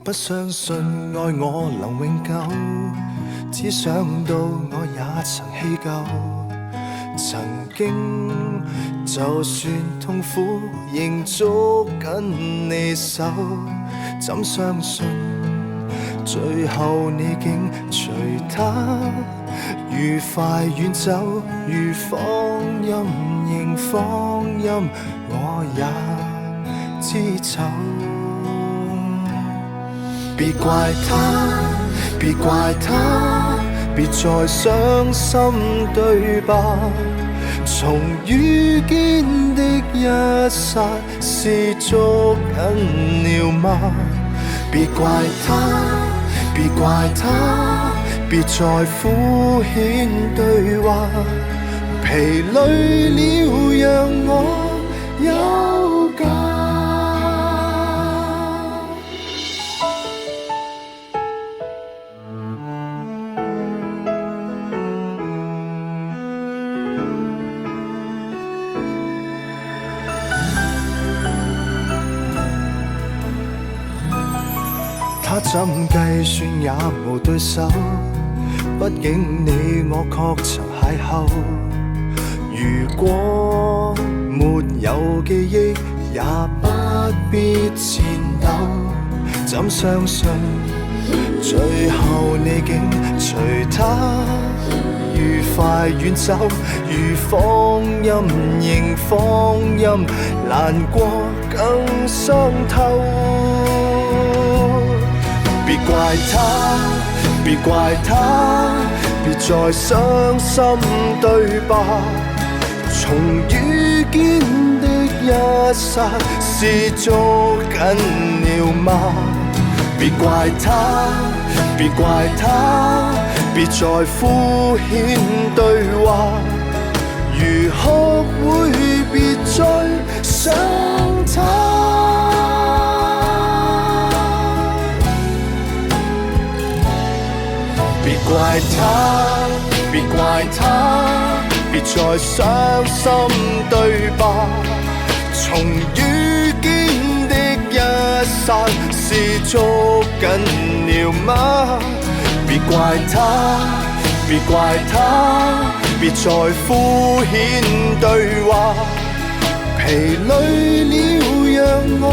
不相信愛我能永久，只想到我也曾氣夠。曾經就算痛苦，仍捉緊你手，怎相信最後你竟隨他愉快遠走？如放任仍放任，我也知醜。別怪他，別怪他，別再傷心對吧？從遇見的一剎，是捉緊了嗎？別怪他，別怪他，別再敷衍對話，疲累了讓我休假。他怎計算也無對手，畢竟你我確曾邂逅。如果沒有記憶，也不必顫抖。怎相信最後你竟隨他愉快遠走？如放任仍放任，難過更傷透。別怪他，別怪他，別再傷心對吧？從遇見的一剎，是捉緊了嗎？別怪他，別怪他，別再敷衍對話。如學會別再想他。別怪他，別怪他，別再傷心對吧？從遇見的一剎，是捉緊了嗎？別怪他，別怪他，別再敷衍對話，疲累了讓我